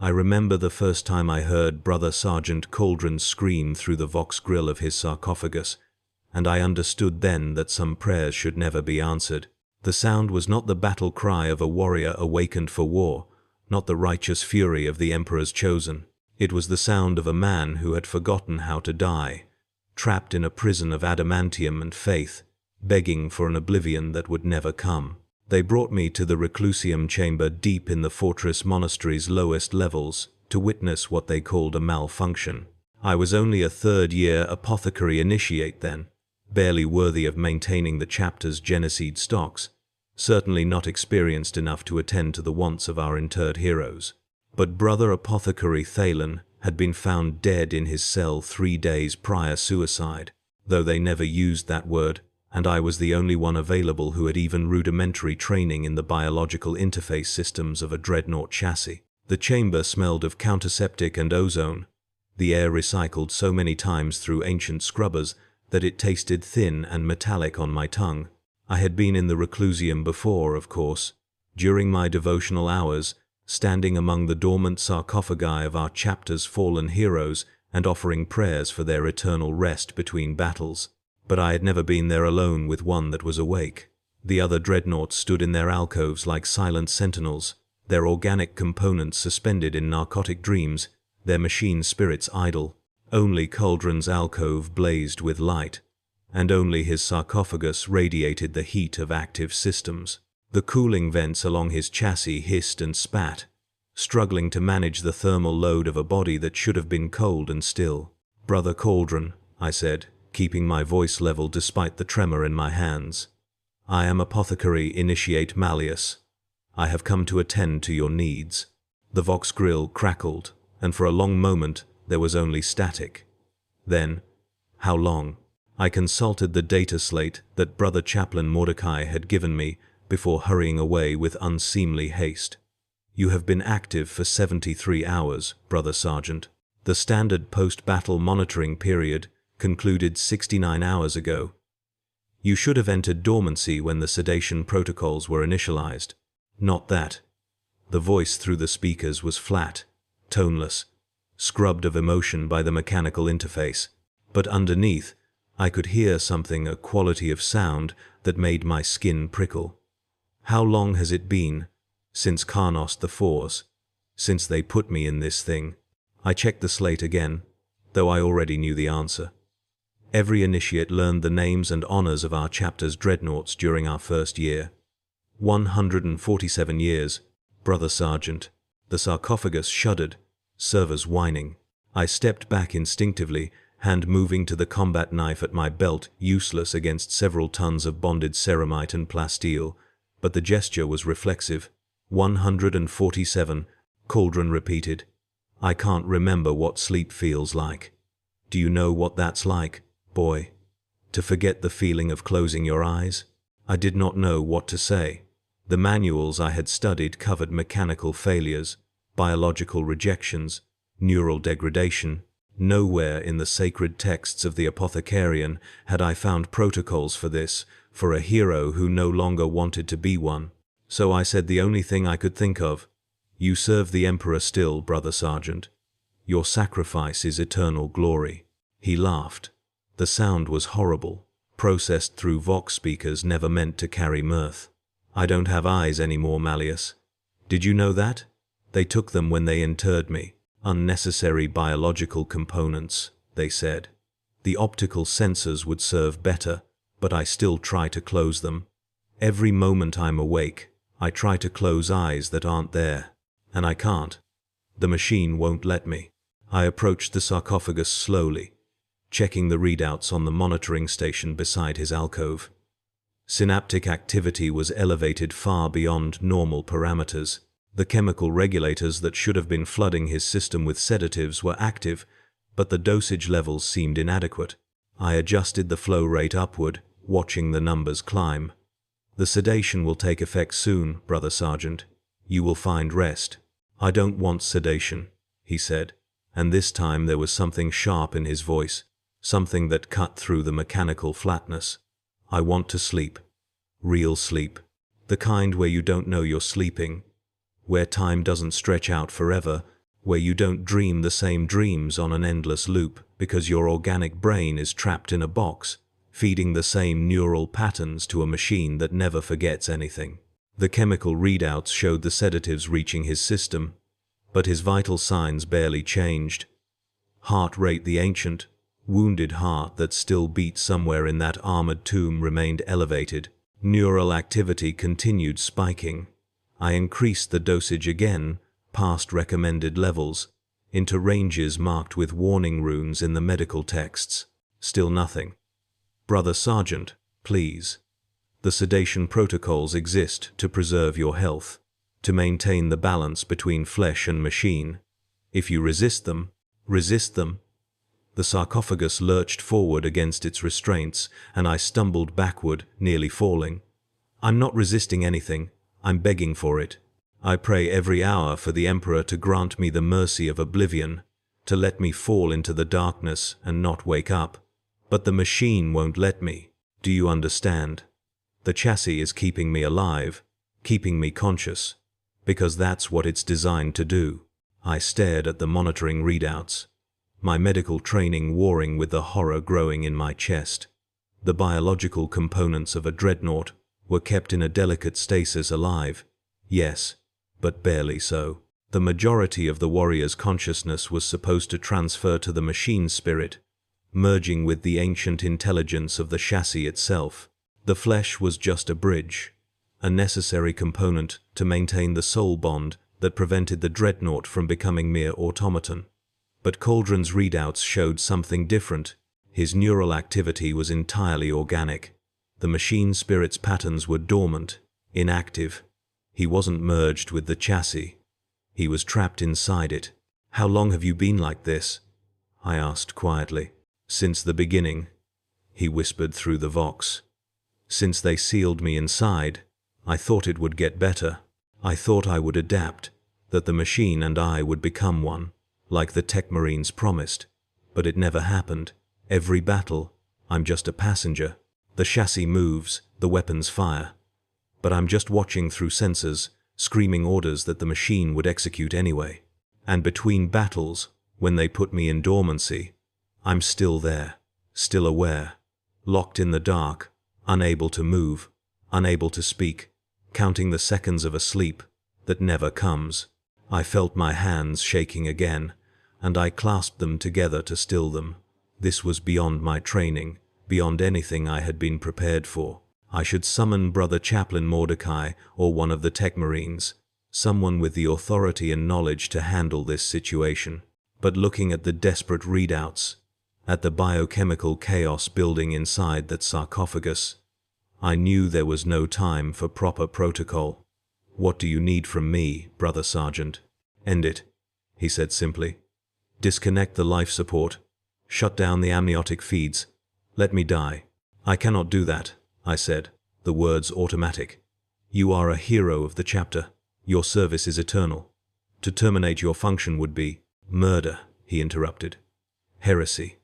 I remember the first time I heard Brother Sergeant Cauldron scream through the vox grill of his sarcophagus, and I understood then that some prayers should never be answered. The sound was not the battle cry of a warrior awakened for war, not the righteous fury of the Emperor's chosen. It was the sound of a man who had forgotten how to die, trapped in a prison of adamantium and faith, begging for an oblivion that would never come. They brought me to the reclusium chamber deep in the fortress monastery's lowest levels to witness what they called a malfunction. I was only a third-year apothecary initiate then, barely worthy of maintaining the chapter's genocide stocks, certainly not experienced enough to attend to the wants of our interred heroes. But Brother Apothecary Thalen had been found dead in his cell 3 days prior suicide, though they never used that word, and I was the only one available who had even rudimentary training in the biological interface systems of a Dreadnought chassis. The chamber smelled of counterseptic and ozone, the air recycled so many times through ancient scrubbers that it tasted thin and metallic on my tongue. I had been in the reclusium before, of course, during my devotional hours, standing among the dormant sarcophagi of our chapter's fallen heroes and offering prayers for their eternal rest between battles. But I had never been there alone with one that was awake. The other dreadnoughts stood in their alcoves like silent sentinels, their organic components suspended in narcotic dreams, their machine spirits idle. Only Cauldron's alcove blazed with light, and only his sarcophagus radiated the heat of active systems. The cooling vents along his chassis hissed and spat, struggling to manage the thermal load of a body that should have been cold and still. "Brother Cauldron," I said, keeping my voice level despite the tremor in my hands. "I am Apothecary Initiate Malleus. I have come to attend to your needs." The vox grill crackled, and for a long moment there was only static. Then, how long? I consulted the data slate that Brother Chaplain Mordecai had given me before hurrying away with unseemly haste. "You have been active for 73 hours, Brother Sergeant. The standard post-battle monitoring period concluded 69 hours ago. You should have entered dormancy when the sedation protocols were initialized. Not that." The voice through the speakers was flat, toneless, scrubbed of emotion by the mechanical interface. But underneath, I could hear something, a quality of sound that made my skin prickle. "How long has it been since Carnos the Force, since they put me in this thing?" I checked the slate again, though I already knew the answer. Every initiate learned the names and honors of our chapter's dreadnoughts during our first year. 147 years, Brother Sergeant. The sarcophagus shuddered, servers whining. I stepped back instinctively, hand moving to the combat knife at my belt, useless against several tons of bonded ceramite and plasteel, but the gesture was reflexive. 147, Cauldron repeated. "I can't remember what sleep feels like. Do you know what that's like, boy? To forget the feeling of closing your eyes?" I did not know what to say. The manuals I had studied covered mechanical failures, biological rejections, neural degradation. Nowhere in the sacred texts of the Apothecarian had I found protocols for this, for a hero who no longer wanted to be one. So I said the only thing I could think of. "You serve the Emperor still, Brother Sergeant. Your sacrifice is eternal glory." He laughed. The sound was horrible, processed through vox speakers never meant to carry mirth. "I don't have eyes anymore, Malleus. Did you know that? They took them when they interred me. Unnecessary biological components," they said. "The optical sensors would serve better, but I still try to close them. Every moment I'm awake, I try to close eyes that aren't there, and I can't. The machine won't let me." I approached the sarcophagus slowly, checking the readouts on the monitoring station beside his alcove. Synaptic activity was elevated far beyond normal parameters. The chemical regulators that should have been flooding his system with sedatives were active, but the dosage levels seemed inadequate. I adjusted the flow rate upward, watching the numbers climb. "The sedation will take effect soon, Brother Sergeant. You will find rest." "I don't want sedation," he said, and this time there was something sharp in his voice, something that cut through the mechanical flatness. "I want to sleep. Real sleep. The kind where you don't know you're sleeping, where time doesn't stretch out forever, where you don't dream the same dreams on an endless loop because your organic brain is trapped in a box, feeding the same neural patterns to a machine that never forgets anything. The chemical readouts showed the sedatives reaching his system, but his vital signs barely changed. Heart rate the ancient, wounded heart that still beat somewhere in that armored tomb remained elevated. Neural activity continued spiking. I increased the dosage again, past recommended levels, into ranges marked with warning runes in the medical texts. Still nothing. Brother Sergeant, please. The sedation protocols exist to preserve your health, to maintain the balance between flesh and machine. If you resist them, resist them. The sarcophagus lurched forward against its restraints, and I stumbled backward, nearly falling. I'm not resisting anything, I'm begging for it. I pray every hour for the Emperor to grant me the mercy of oblivion, to let me fall into the darkness and not wake up. But the machine won't let me. Do you understand? The chassis is keeping me alive, keeping me conscious, because that's what it's designed to do. I stared at the monitoring readouts, my medical training warring with the horror growing in my chest. The biological components of a dreadnought were kept in a delicate stasis alive. Yes, but barely so. The majority of the warrior's consciousness was supposed to transfer to the machine spirit, merging with the ancient intelligence of the chassis itself. The flesh was just a bridge, a necessary component to maintain the soul bond that prevented the dreadnought from becoming mere automaton. But Cauldron's readouts showed something different. His neural activity was entirely organic. The machine spirit's patterns were dormant, inactive. He wasn't merged with the chassis. He was trapped inside it. How long have you been like this? I asked quietly. Since the beginning, he whispered through the vox. Since they sealed me inside, I thought it would get better. I thought I would adapt, that the machine and I would become one, like the tech marines promised. But it never happened. Every battle, I'm just a passenger. The chassis moves, the weapons fire. But I'm just watching through sensors, screaming orders that the machine would execute anyway. And between battles, when they put me in dormancy, I'm still there, still aware, locked in the dark, unable to move, unable to speak, counting the seconds of a sleep that never comes. I felt my hands shaking again, and I clasped them together to still them. This was beyond my training, beyond anything I had been prepared for. I should summon Brother Chaplain Mordecai or one of the tech marines, someone with the authority and knowledge to handle this situation. But looking at the desperate readouts, at the biochemical chaos building inside that sarcophagus, I knew there was no time for proper protocol. What do you need from me, Brother Sergeant? End it, he said simply. Disconnect the life support. Shut down the amniotic feeds. Let me die. I cannot do that, I said, the words automatic. You are a hero of the chapter. Your service is eternal. To terminate your function would be murder, he interrupted. Heresy.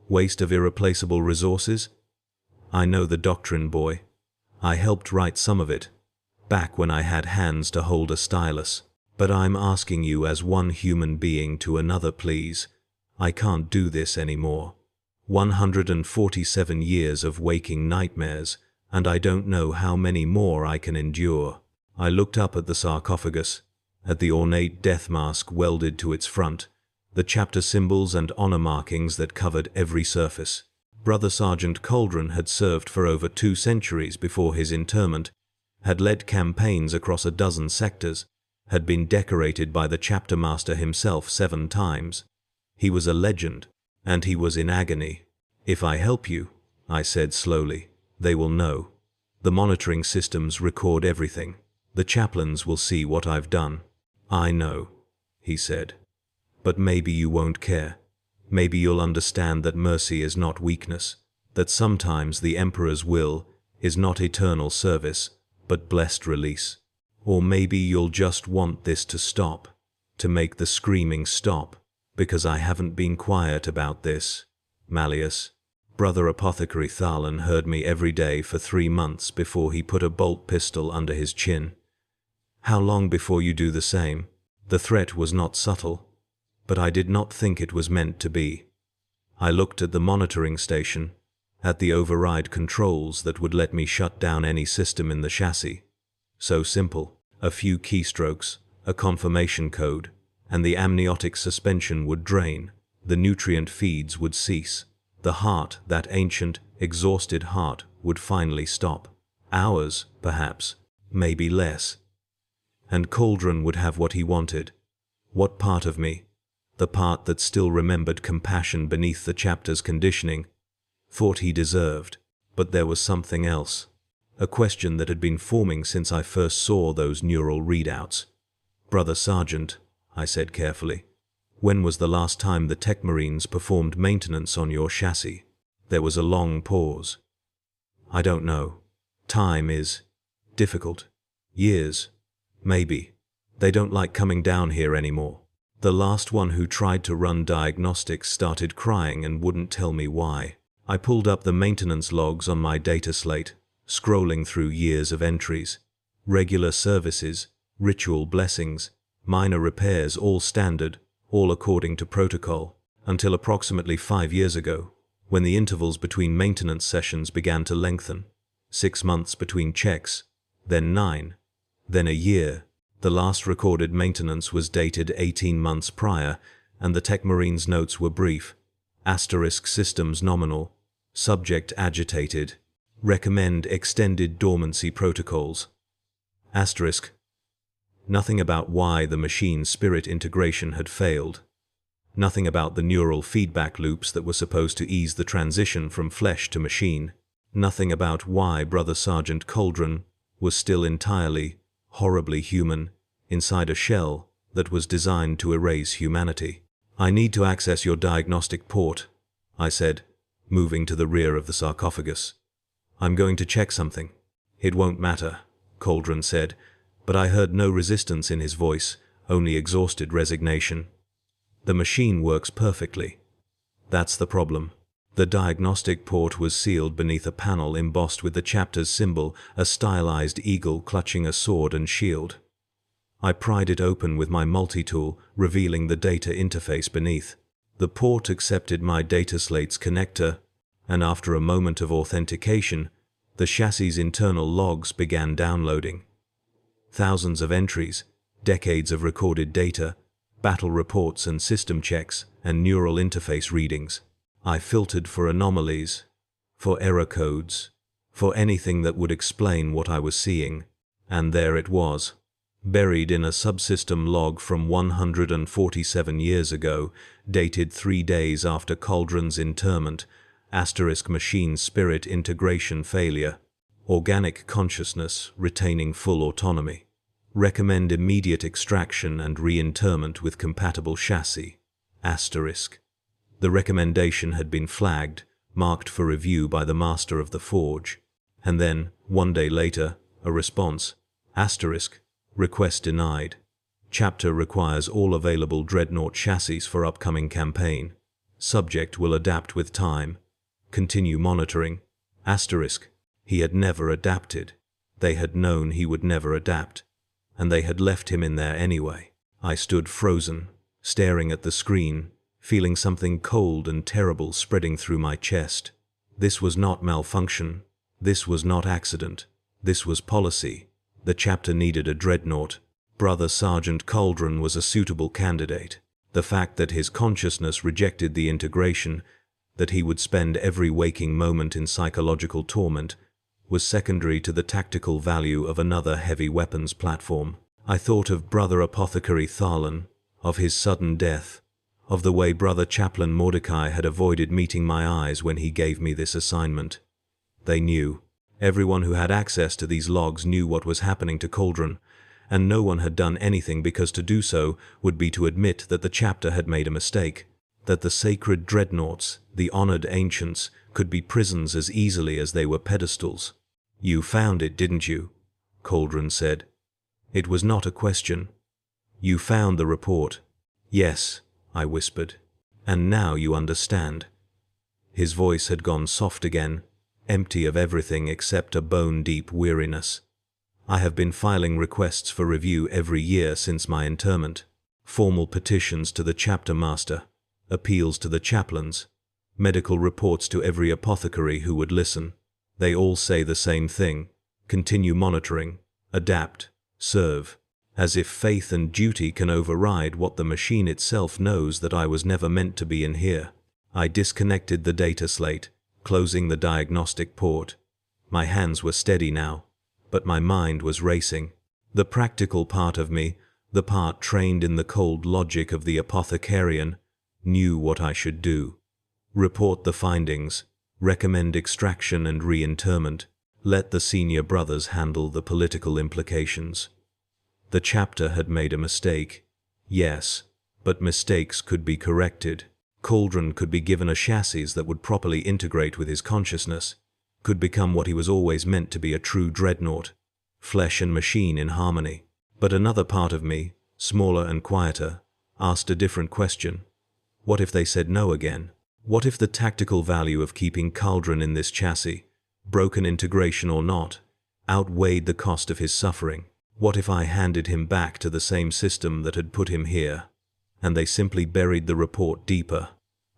Waste of irreplaceable resources? I know the doctrine, boy. I helped write some of it, back when I had hands to hold a stylus. But I'm asking you as one human being to another, please. I can't do this anymore. 147 years of waking nightmares, and I don't know how many more I can endure. I looked up at the sarcophagus, at the ornate death mask welded to its front, the chapter symbols and honor markings that covered every surface. Brother Sergeant Cauldron had served for over 2 centuries before his interment, had led campaigns across a dozen sectors, had been decorated by the chapter master himself 7 times. He was a legend, and he was in agony. If I help you, I said slowly, they will know. The monitoring systems record everything. The chaplains will see what I've done. I know, he said. But maybe you won't care. Maybe you'll understand that mercy is not weakness, that sometimes the Emperor's will is not eternal service, but blessed release. Or maybe you'll just want this to stop, to make the screaming stop, because I haven't been quiet about this. Malleus. Brother Apothecary Thalan heard me every day for 3 months before he put a bolt pistol under his chin. How long before you do the same? The threat was not subtle. but I did not think it was meant to be. I looked at the monitoring station, at the override controls that would let me shut down any system in the chassis. So simple. A few keystrokes, a confirmation code, and the amniotic suspension would drain, the nutrient feeds would cease. The heart, that ancient, exhausted heart, would finally stop. Hours, perhaps, maybe less. And Cauldron would have what he wanted. What part of me? The part that still remembered compassion beneath the chapter's conditioning, thought he deserved. But there was something else. A question that had been forming since I first saw those neural readouts. "Brother Sergeant," I said carefully, "when was the last time the Tech Marines performed maintenance on your chassis?" There was a long pause. "I don't know. Time is difficult. Years. Maybe. They don't like coming down here anymore. The last one who tried to run diagnostics started crying and wouldn't tell me why." I pulled up the maintenance logs on my data slate, scrolling through years of entries. Regular services, ritual blessings, minor repairs, all standard, all according to protocol, until approximately 5 years ago, when the intervals between maintenance sessions began to lengthen. 6 months between checks, then 9, then a year. The last recorded maintenance was dated 18 months prior, and the Tech Marines' notes were brief. Asterisk systems nominal. Subject agitated. Recommend extended dormancy protocols. Asterisk. Nothing about why the machine-spirit integration had failed. Nothing about the neural feedback loops that were supposed to ease the transition from flesh to machine. Nothing about why Brother Sergeant Cauldron was still entirely, horribly human, inside a shell that was designed to erase humanity. "I need to access your diagnostic port," I said, moving to the rear of the sarcophagus. "I'm going to check something." "It won't matter," Cauldron said, but I heard no resistance in his voice, only exhausted resignation. "The machine works perfectly. That's the problem." The diagnostic port was sealed beneath a panel embossed with the chapter's symbol, a stylized eagle clutching a sword and shield. I pried it open with my multi-tool, revealing the data interface beneath. The port accepted my data slate's connector, and after a moment of authentication, the chassis's internal logs began downloading. Thousands of entries, decades of recorded data, battle reports and system checks, and neural interface readings. I filtered for anomalies, for error codes, for anything that would explain what I was seeing, and there it was. Buried in a subsystem log from 147 years ago, dated 3 days after Cauldron's interment, asterisk machine spirit integration failure, organic consciousness retaining full autonomy. Recommend immediate extraction and reinterment with compatible chassis, asterisk. The recommendation had been flagged, marked for review by the master of the forge, and then, 1 day later, a response, asterisk. Request denied. Chapter requires all available Dreadnought chassis for upcoming campaign. Subject will adapt with time. Continue monitoring. Asterisk. He had never adapted. They had known he would never adapt. And they had left him in there anyway. I stood frozen, staring at the screen, feeling something cold and terrible spreading through my chest. This was not malfunction. This was not accident. This was policy. The chapter needed a Dreadnought. Brother Sergeant Cauldron was a suitable candidate. The fact that his consciousness rejected the integration, that he would spend every waking moment in psychological torment, was secondary to the tactical value of another heavy weapons platform. I thought of Brother Apothecary Tharlan, of his sudden death, of the way Brother Chaplain Mordecai had avoided meeting my eyes when he gave me this assignment. They knew. Everyone who had access to these logs knew what was happening to Cauldron, and no one had done anything because to do so would be to admit that the chapter had made a mistake, that the sacred Dreadnoughts, the honored ancients, could be prisons as easily as they were pedestals. "You found it, didn't you?" Cauldron said. It was not a question. "You found the report." "Yes," I whispered. "And now you understand." His voice had gone soft again, empty of everything except a bone-deep weariness. "I have been filing requests for review every year since my interment. Formal petitions to the chapter master, appeals to the chaplains, medical reports to every apothecary who would listen. They all say the same thing: continue monitoring, adapt, serve. As if faith and duty can override what the machine itself knows that I was never meant to be in here. I disconnected the data slate, closing the diagnostic port. My hands were steady now, but my mind was racing. The practical part of me, the part trained in the cold logic of the apothecarian, knew what I should do. Report the findings, recommend extraction and reinterment, let the senior brothers handle the political implications. The chapter had made a mistake. Yes, but mistakes could be corrected. Cauldron could be given a chassis that would properly integrate with his consciousness, could become what he was always meant to be, a true dreadnought, flesh and machine in harmony. But another part of me, smaller and quieter, asked a different question. What if they said no again? What if the tactical value of keeping Cauldron in this chassis, broken integration or not, outweighed the cost of his suffering? What if I handed him back to the same system that had put him here, and they simply buried the report deeper,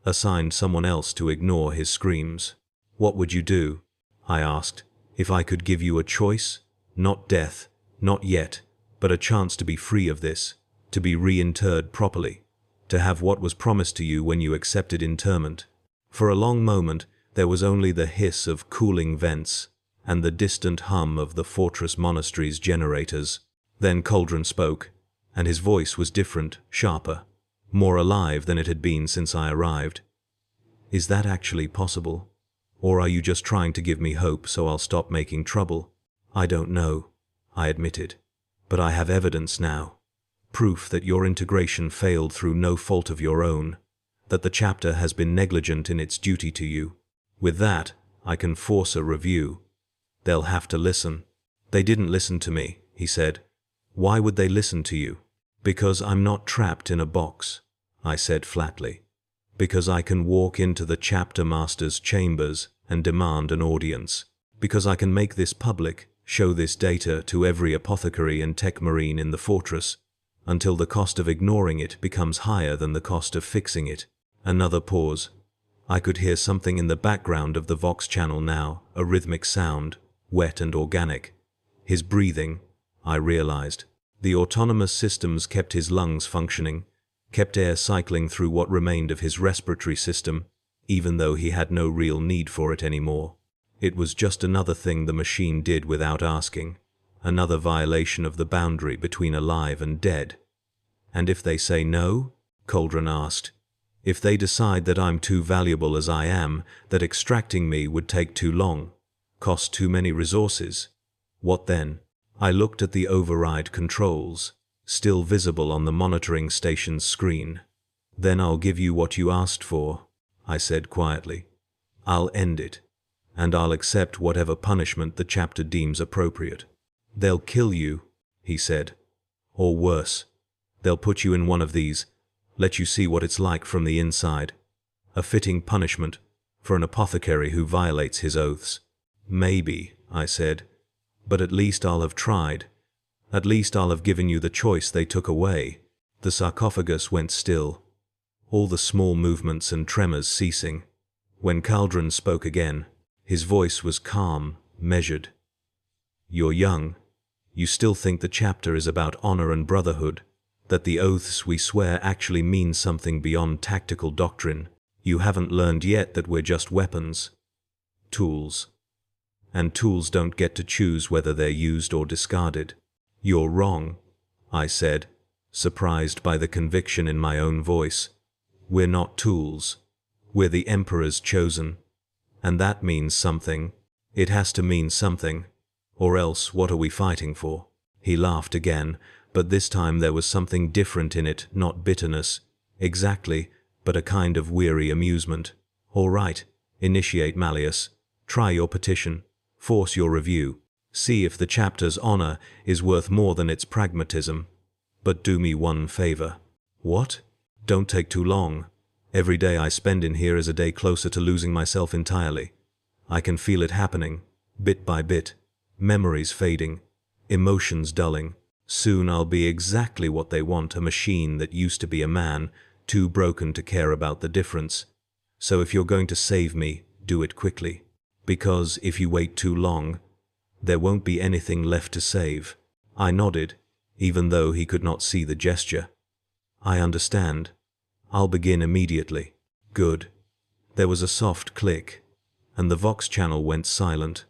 assigned someone else to ignore his screams? What would you do, I asked, if I could give you a choice? Not death, not yet, but a chance to be free of this, to be reinterred properly, to have what was promised to you when you accepted interment. For a long moment, there was only the hiss of cooling vents and the distant hum of the fortress monastery's generators. Then Cauldron spoke, and his voice was different, sharper, more alive than it had been since I arrived. Is that actually possible? Or are you just trying to give me hope so I'll stop making trouble? I don't know, I admitted, but I have evidence now. Proof that your integration failed through no fault of your own, that the chapter has been negligent in its duty to you. With that, I can force a review. They'll have to listen. They didn't listen to me, he said. Why would they listen to you? Because I'm not trapped in a box, I said flatly. Because I can walk into the chapter master's chambers and demand an audience. Because I can make this public, show this data to every apothecary and tech marine in the fortress, until the cost of ignoring it becomes higher than the cost of fixing it. Another pause. I could hear something in the background of the Vox channel now, a rhythmic sound, wet and organic. His breathing, I realized. The autonomous systems kept his lungs functioning, kept air cycling through what remained of his respiratory system, even though he had no real need for it anymore. It was just another thing the machine did without asking, another violation of the boundary between alive and dead. And if they say no? Cauldron asked. If they decide that I'm too valuable as I am, that extracting me would take too long, cost too many resources, what then? I looked at the override controls, still visible on the monitoring station's screen. Then I'll give you what you asked for, I said quietly. I'll end it, and I'll accept whatever punishment the chapter deems appropriate. They'll kill you, he said. Or worse, they'll put you in one of these, let you see what it's like from the inside. A fitting punishment for an apothecary who violates his oaths. Maybe, I said, but at least I'll have tried. At least I'll have given you the choice they took away. The sarcophagus went still, all the small movements and tremors ceasing. When Cauldron spoke again, his voice was calm, measured. You're young. You still think the chapter is about honor and brotherhood, that the oaths we swear actually mean something beyond tactical doctrine. You haven't learned yet that we're just weapons. Tools. And tools don't get to choose whether they're used or discarded. You're wrong, I said, surprised by the conviction in my own voice. We're not tools. We're the Emperor's chosen. And that means something. It has to mean something. Or else, what are we fighting for? He laughed again, but this time there was something different in it, not bitterness, exactly, but a kind of weary amusement. All right, initiate Malleus. Try your petition. Force your review. See if the chapter's honor is worth more than its pragmatism. But do me one favor. What? Don't take too long. Every day I spend in here is a day closer to losing myself entirely. I can feel it happening, bit by bit. Memories fading, emotions dulling, Soon I'll be exactly what they want, a machine that used to be a man, too broken to care about the difference. So if you're going to save me, do it quickly. Because if you wait too long, there won't be anything left to save. I nodded, even though he could not see the gesture. I understand. I'll begin immediately. Good. There was a soft click, and the Vox channel went silent.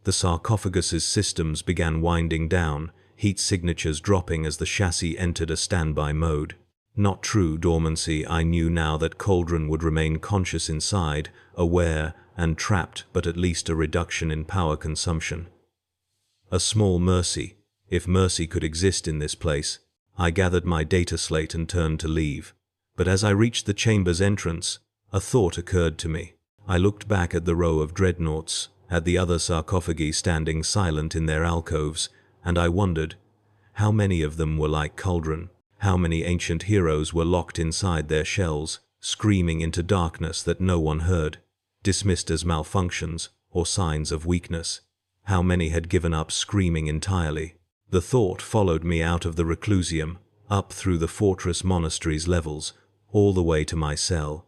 The sarcophagus's systems began winding down, heat signatures dropping as the chassis entered a standby mode. Not true dormancy. I knew now that Cauldron would remain conscious inside, aware and trapped, but at least a reduction in power consumption. A small mercy, if mercy could exist in this place. I gathered my data slate and turned to leave. But as I reached the chamber's entrance, a thought occurred to me. I looked back at the row of dreadnoughts, at the other sarcophagi standing silent in their alcoves, and I wondered, how many of them were like Cauldron? How many ancient heroes were locked inside their shells, screaming into darkness that no one heard, dismissed as malfunctions or signs of weakness? How many had given up screaming entirely? The thought followed me out of the reclusium, up through the fortress monastery's levels, all the way to my cell.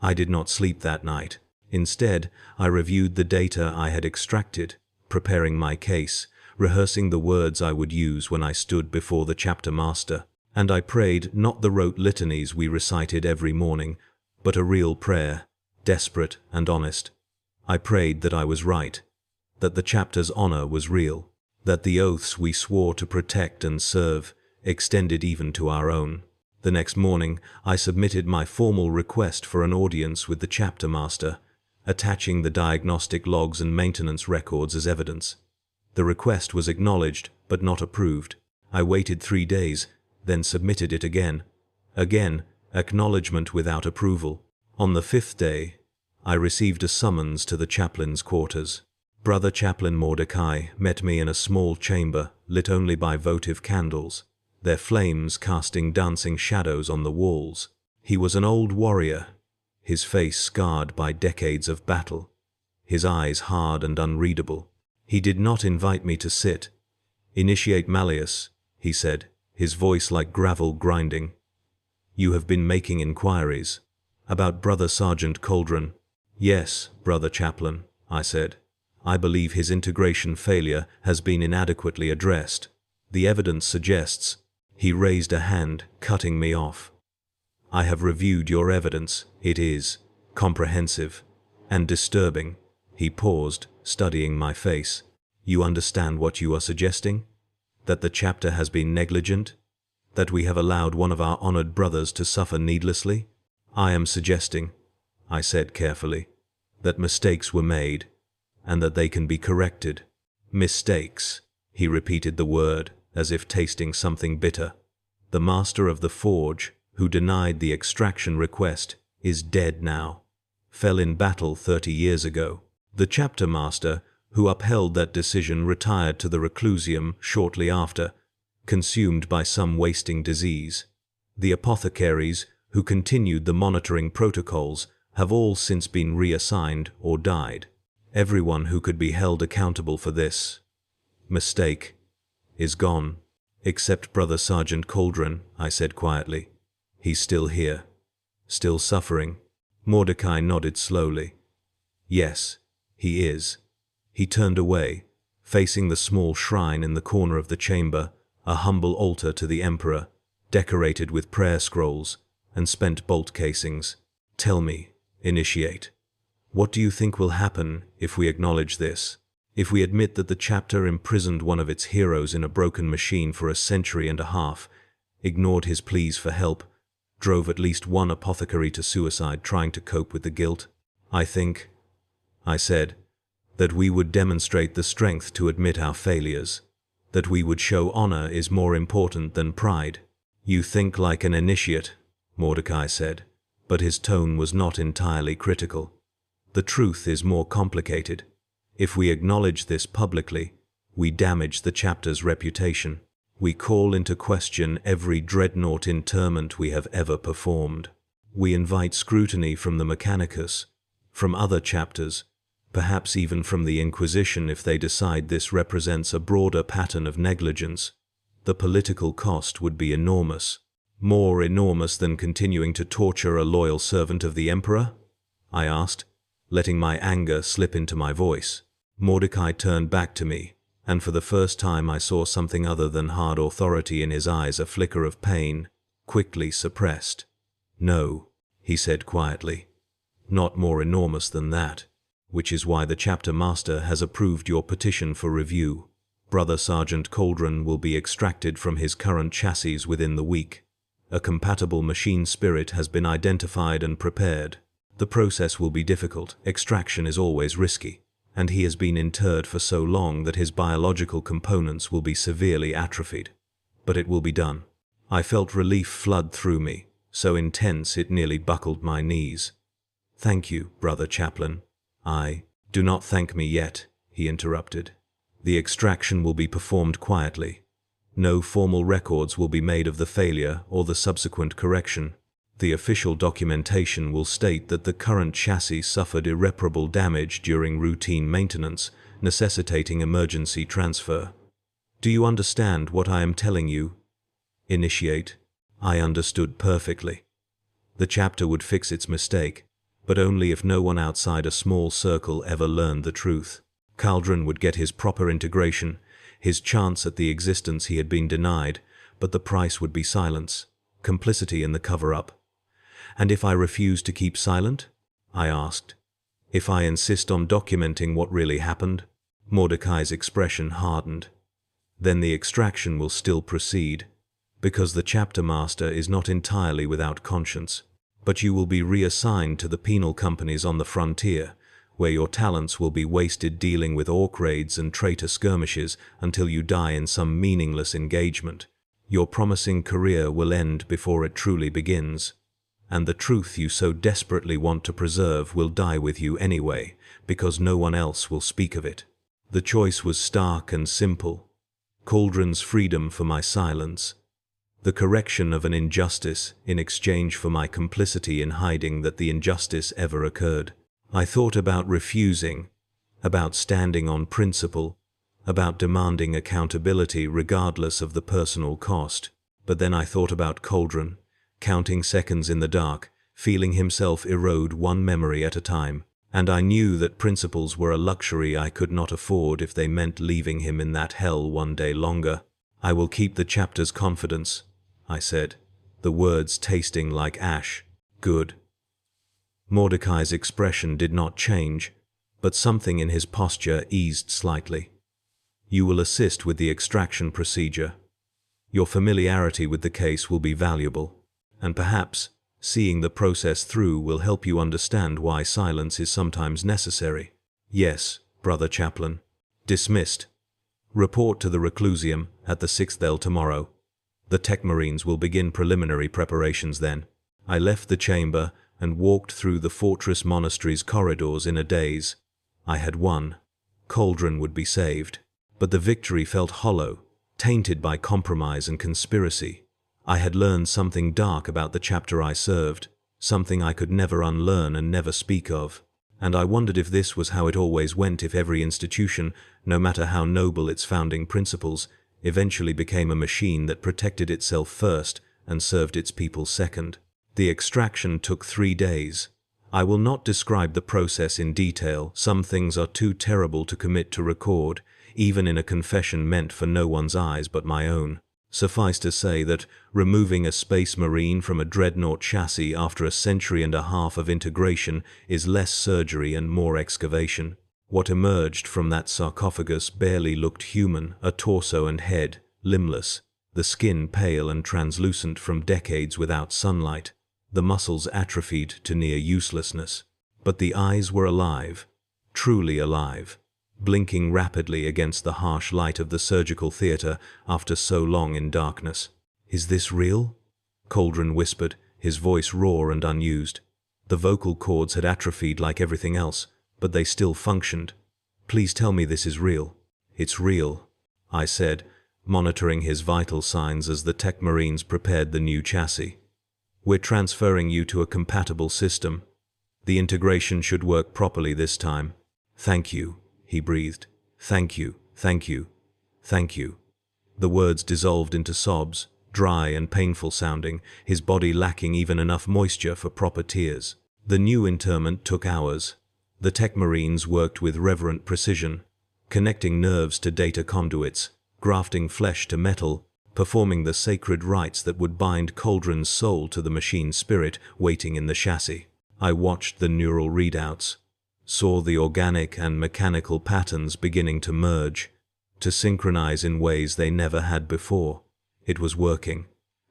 I did not sleep that night. Instead, I reviewed the data I had extracted, preparing my case, rehearsing the words I would use when I stood before the chapter master. And I prayed not the rote litanies we recited every morning, but a real prayer, desperate and honest. I prayed that I was right, that the chapter's honor was real, that the oaths we swore to protect and serve extended even to our own. The next morning, I submitted my formal request for an audience with the chapter master, attaching the diagnostic logs and maintenance records as evidence. The request was acknowledged, but not approved. I waited 3 days, then submitted it again. Again, acknowledgement without approval. On the 5th day, I received a summons to the chaplain's quarters. Brother Chaplain Mordecai met me in a small chamber, lit only by votive candles, their flames casting dancing shadows on the walls. He was an old warrior, his face scarred by decades of battle, his eyes hard and unreadable. He did not invite me to sit. "Initiate Malleus," he said, his voice like gravel grinding. "You have been making inquiries about Brother Sergeant Cauldron." "Yes, Brother Chaplain," I said. "I believe his integration failure has been inadequately addressed. The evidence suggests—" He raised a hand, cutting me off. "I have reviewed your evidence. It is comprehensive and disturbing." He paused, studying my face. "You understand what you are suggesting? That the chapter has been negligent? That we have allowed one of our honored brothers to suffer needlessly?" "I am suggesting," I said carefully, "that mistakes were made, and that they can be corrected." "Mistakes," he repeated the word, as if tasting something bitter. "The master of the forge, who denied the extraction request, is dead now. Fell in battle 30 years ago. The chapter master, who upheld that decision, retired to the reclusium shortly after, consumed by some wasting disease. The apothecaries, who continued the monitoring protocols, have all since been reassigned or died. Everyone who could be held accountable for this mistake is gone." "Except Brother Sergeant Cauldron," I said quietly. "He's still here, still suffering." Mordecai nodded slowly. "Yes, he is." He turned away, facing the small shrine in the corner of the chamber, a humble altar to the Emperor, decorated with prayer scrolls and spent bolt casings. "Tell me, Initiate, what do you think will happen if we acknowledge this? If we admit that the chapter imprisoned one of its heroes in a broken machine for a century and a half, ignored his pleas for help, drove at least one apothecary to suicide trying to cope with the guilt? I think," I said, "that we would demonstrate the strength to admit our failures, that we would show honor is more important than pride." "You think like an initiate," Mordecai said, but his tone was not entirely critical. "The truth is more complicated. If we acknowledge this publicly, we damage the chapter's reputation. We call into question every dreadnought interment we have ever performed. We invite scrutiny from the Mechanicus, from other chapters, perhaps even from the Inquisition if they decide this represents a broader pattern of negligence. The political cost would be enormous. More enormous than continuing to torture a loyal servant of the Emperor? I asked, letting my anger slip into my voice. Mordecai turned back to me, and for the first time I saw something other than hard authority in his eyes, a flicker of pain, quickly suppressed. No, he said quietly. Not more enormous than that, which is why the chapter master has approved your petition for review. Brother Sergeant Cauldron will be extracted from his current chassis within the week. A compatible machine spirit has been identified and prepared. The process will be difficult, extraction is always risky, and he has been interred for so long that his biological components will be severely atrophied. But it will be done. I felt relief flood through me, so intense it nearly buckled my knees. Thank you, Brother Chaplain. Do not thank me yet, he interrupted. The extraction will be performed quietly. No formal records will be made of the failure or the subsequent correction. The official documentation will state that the current chassis suffered irreparable damage during routine maintenance, necessitating emergency transfer. Do you understand what I am telling you? Initiate. I understood perfectly. The chapter would fix its mistake, but only if no one outside a small circle ever learned the truth. Cauldron would get his proper integration, his chance at the existence he had been denied, but the price would be silence, complicity in the cover-up. And if I refuse to keep silent? I asked. If I insist on documenting what really happened? Mordecai's expression hardened. Then the extraction will still proceed, because the chapter master is not entirely without conscience. But you will be reassigned to the penal companies on the frontier, where your talents will be wasted dealing with orc raids and traitor skirmishes until you die in some meaningless engagement. Your promising career will end before it truly begins, and the truth you so desperately want to preserve will die with you anyway, because no one else will speak of it. The choice was stark and simple. Cauldron's freedom for my silence. The correction of an injustice in exchange for my complicity in hiding that the injustice ever occurred. I thought about refusing, about standing on principle, about demanding accountability regardless of the personal cost. But then I thought about Cauldron, counting seconds in the dark, feeling himself erode one memory at a time, and I knew that principles were a luxury I could not afford if they meant leaving him in that hell one day longer. I will keep the chapter's confidence, I said, the words tasting like ash. Good. Mordecai's expression did not change, but something in his posture eased slightly. You will assist with the extraction procedure. Your familiarity with the case will be valuable, and perhaps seeing the process through will help you understand why silence is sometimes necessary. Yes, Brother Chaplain. Dismissed. Report to the Reclusium at the 6th L tomorrow. The Tech Marines will begin preliminary preparations then. I left the chamber and walked through the fortress monastery's corridors in a daze. I had won. Cauldron would be saved. But the victory felt hollow, tainted by compromise and conspiracy. I had learned something dark about the chapter I served, something I could never unlearn and never speak of. And I wondered if this was how it always went, if every institution, no matter how noble its founding principles, eventually became a machine that protected itself first and served its people second. The extraction took 3 days. I will not describe the process in detail. Some things are too terrible to commit to record, even in a confession meant for no one's eyes but my own. Suffice to say that removing a Space Marine from a Dreadnought chassis after a century and a half of integration is less surgery and more excavation. What emerged from that sarcophagus barely looked human, a torso and head, limbless, the skin pale and translucent from decades without sunlight, the muscles atrophied to near uselessness. But the eyes were alive, truly alive, blinking rapidly against the harsh light of the surgical theater after so long in darkness. Is this real? Cauldron whispered, his voice raw and unused. The vocal cords had atrophied like everything else, but they still functioned. Please tell me this is real. It's real, I said, monitoring his vital signs as the Tech Marines prepared the new chassis. We're transferring you to a compatible system. The integration should work properly this time. Thank you, he breathed. Thank you, thank you, thank you. The words dissolved into sobs, dry and painful sounding, his body lacking even enough moisture for proper tears. The new interment took hours. The tech marines worked with reverent precision, connecting nerves to data conduits, grafting flesh to metal, performing the sacred rites that would bind Cauldron's soul to the machine spirit waiting in the chassis. I watched the neural readouts, saw the organic and mechanical patterns beginning to merge, to synchronize in ways they never had before. It was working.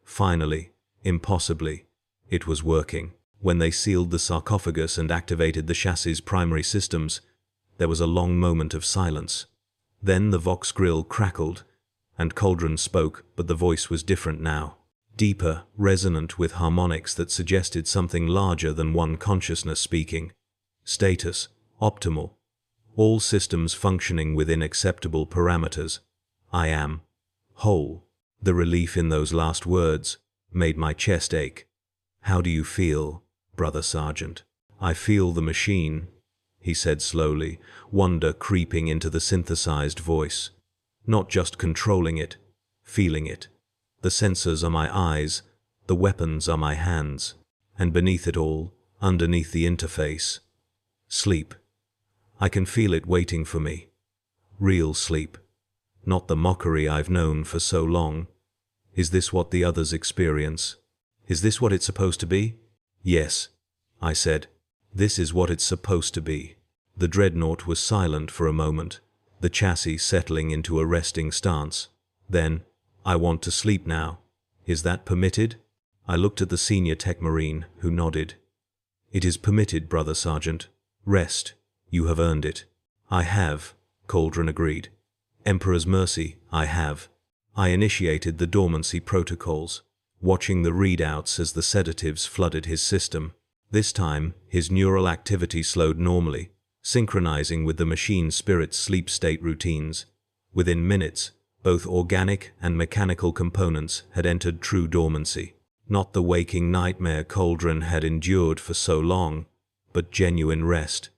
Finally, impossibly, it was working. When they sealed the sarcophagus and activated the chassis' primary systems, there was a long moment of silence. Then the Vox grill crackled, and Cauldron spoke, but the voice was different now. Deeper, resonant with harmonics that suggested something larger than one consciousness speaking. Status, optimal. All systems functioning within acceptable parameters. I am whole. The relief in those last words made my chest ache. How do you feel, Brother Sergeant? I feel the machine, he said slowly, wonder creeping into the synthesized voice. Not just controlling it, feeling it. The sensors are my eyes, the weapons are my hands, and beneath it all, underneath the interface, sleep. I can feel it waiting for me. Real sleep. Not the mockery I've known for so long. Is this what the others experience? Is this what it's supposed to be? Yes, I said. This is what it's supposed to be. The Dreadnought was silent for a moment, the chassis settling into a resting stance. Then, I want to sleep now. Is that permitted? I looked at the senior tech marine, who nodded. It is permitted, Brother Sergeant. Rest. You have earned it. I have, Cauldron agreed. Emperor's mercy, I have. I initiated the dormancy protocols, watching the readouts as the sedatives flooded his system. This time, his neural activity slowed normally, synchronizing with the machine spirit's sleep state routines. Within minutes, both organic and mechanical components had entered true dormancy. Not the waking nightmare Cauldron had endured for so long, but genuine rest.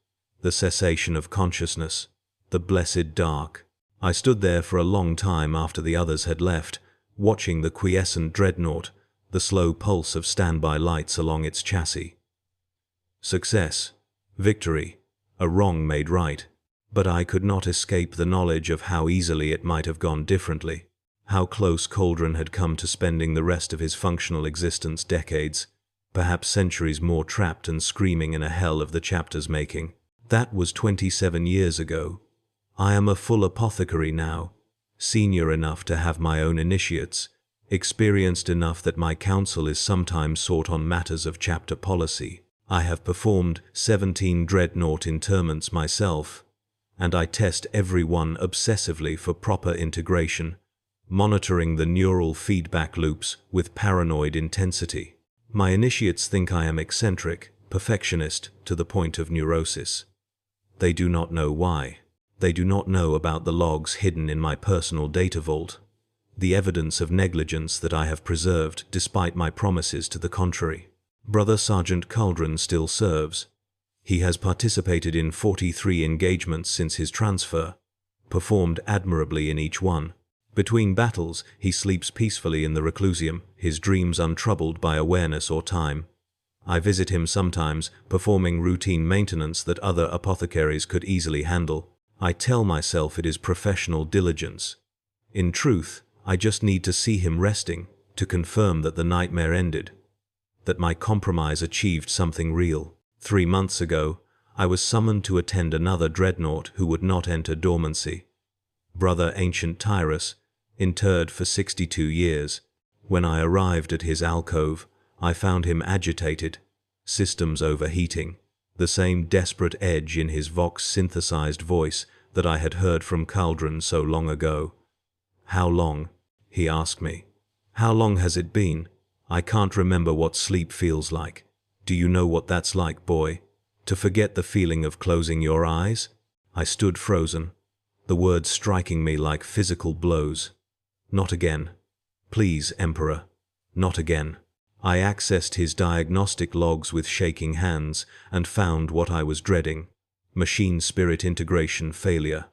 The cessation of consciousness, the blessed dark. I stood there for a long time after the others had left, watching the quiescent Dreadnought, the slow pulse of standby lights along its chassis. Success, victory, a wrong made right. But I could not escape the knowledge of how easily it might have gone differently, how close Cauldron had come to spending the rest of his functional existence decades, perhaps centuries more trapped and screaming in a hell of the chapter's making. That was 27 years ago. I am a full apothecary now, senior enough to have my own initiates, experienced enough that my counsel is sometimes sought on matters of chapter policy. I have performed 17 Dreadnought interments myself, and I test every one obsessively for proper integration, monitoring the neural feedback loops with paranoid intensity. My initiates think I am eccentric, perfectionist to the point of neurosis. They do not know why. They do not know about the logs hidden in my personal data vault, the evidence of negligence that I have preserved despite my promises to the contrary. Brother Sergeant Cauldron still serves. He has participated in 43 engagements since his transfer, performed admirably in each one. Between battles, he sleeps peacefully in the reclusium, his dreams untroubled by awareness or time. I visit him sometimes, performing routine maintenance that other apothecaries could easily handle. I tell myself it is professional diligence. In truth, I just need to see him resting, to confirm that the nightmare ended, that my compromise achieved something real. 3 months ago, I was summoned to attend another Dreadnought who would not enter dormancy. Brother Ancient Tyrus, interred for 62 years. When I arrived at his alcove, I found him agitated, systems overheating, the same desperate edge in his Vox-synthesized voice that I had heard from Cauldron so long ago. How long? He asked me. How long has it been? I can't remember what sleep feels like. Do you know what that's like, boy? To forget the feeling of closing your eyes? I stood frozen, the words striking me like physical blows. Not again. Please, Emperor. Not again. I accessed his diagnostic logs with shaking hands and found what I was dreading. Machine spirit integration failure.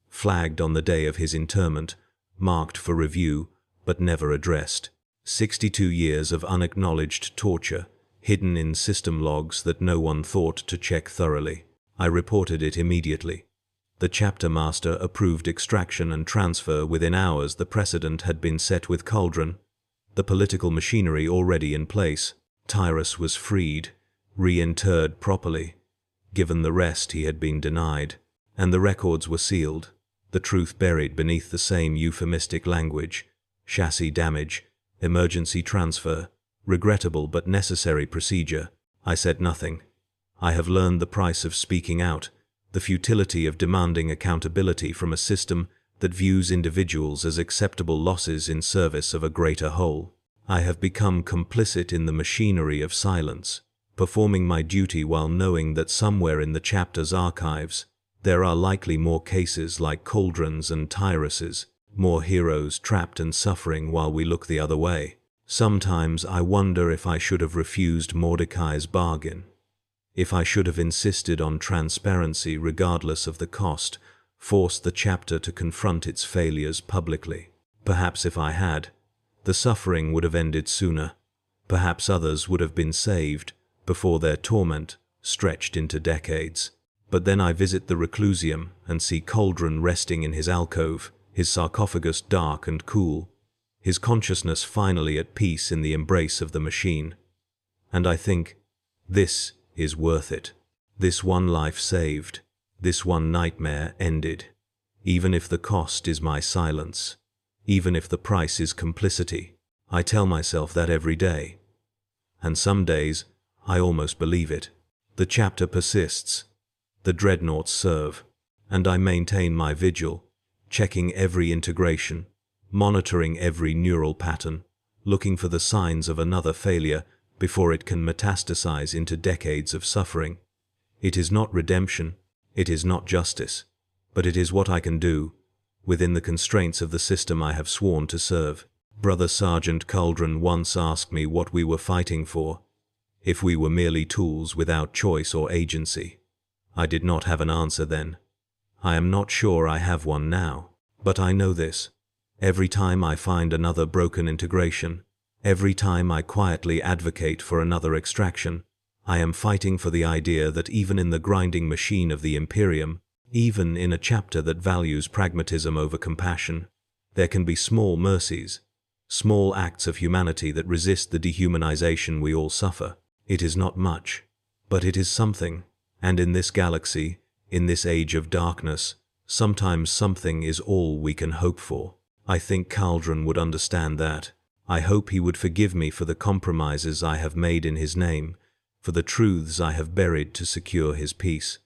Flagged on the day of his interment, marked for review, but never addressed. 62 years of unacknowledged torture, hidden in system logs that no one thought to check thoroughly. I reported it immediately. The chapter master approved extraction and transfer within hours. The precedent had been set with Cauldron, the political machinery already in place. Tyrus was freed, reinterred properly, given the rest he had been denied, and the records were sealed, the truth buried beneath the same euphemistic language: chassis damage, emergency transfer, regrettable but necessary procedure. I said nothing. I have learned the price of speaking out, the futility of demanding accountability from a system that views individuals as acceptable losses in service of a greater whole. I have become complicit in the machinery of silence, performing my duty while knowing that somewhere in the chapter's archives there are likely more cases like Cauldron's and Tyrus's, more heroes trapped and suffering while we look the other way. Sometimes I wonder if I should have refused Mordecai's bargain, if I should have insisted on transparency regardless of the cost, forced the chapter to confront its failures publicly. Perhaps if I had, the suffering would have ended sooner. Perhaps others would have been saved before their torment stretched into decades. But then I visit the reclusium and see Cauldron resting in his alcove, his sarcophagus dark and cool, his consciousness finally at peace in the embrace of the machine. And I think, this is worth it. This one life saved, this one nightmare ended, even if the cost is my silence, even if the price is complicity. I tell myself that every day. And some days, I almost believe it. The chapter persists. The Dreadnoughts serve, and I maintain my vigil, checking every integration, monitoring every neural pattern, looking for the signs of another failure before it can metastasize into decades of suffering. It is not redemption, it is not justice, but it is what I can do, within the constraints of the system I have sworn to serve. Brother Sergeant Cauldron once asked me what we were fighting for, if we were merely tools without choice or agency. I did not have an answer then. I am not sure I have one now, but I know this. Every time I find another broken integration, every time I quietly advocate for another extraction, I am fighting for the idea that even in the grinding machine of the Imperium, even in a chapter that values pragmatism over compassion, there can be small mercies, small acts of humanity that resist the dehumanization we all suffer. It is not much, but it is something. And in this galaxy, in this age of darkness, sometimes something is all we can hope for. I think Cauldron would understand that. I hope he would forgive me for the compromises I have made in his name, for the truths I have buried to secure his peace.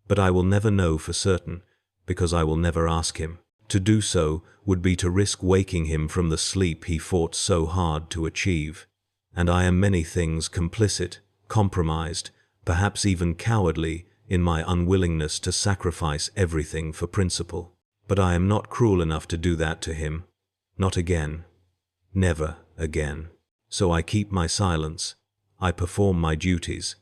But I will never know for certain, because I will never ask him. To do so would be to risk waking him from the sleep he fought so hard to achieve. And I am many things complicit, compromised, perhaps even cowardly in my unwillingness to sacrifice everything for principle. But I am not cruel enough to do that to him. Not again. Never again. So I keep my silence. I perform my duties.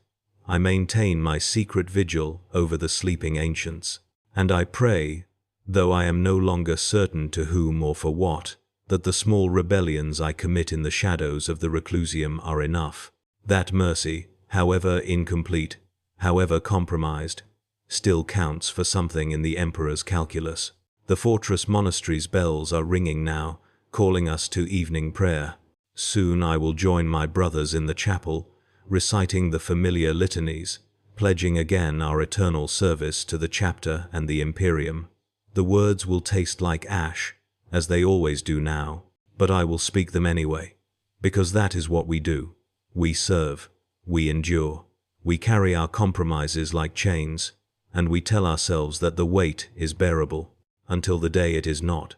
I maintain my secret vigil over the sleeping ancients. And I pray, though I am no longer certain to whom or for what, that the small rebellions I commit in the shadows of the reclusium are enough. That mercy, however incomplete, however compromised, still counts for something in the Emperor's calculus. The fortress monastery's bells are ringing now, calling us to evening prayer. Soon I will join my brothers in the chapel, reciting the familiar litanies, pledging again our eternal service to the chapter and the Imperium. The words will taste like ash, as they always do now, but I will speak them anyway, because that is what we do. We serve. We endure. We carry our compromises like chains, and we tell ourselves that the weight is bearable, until the day it is not.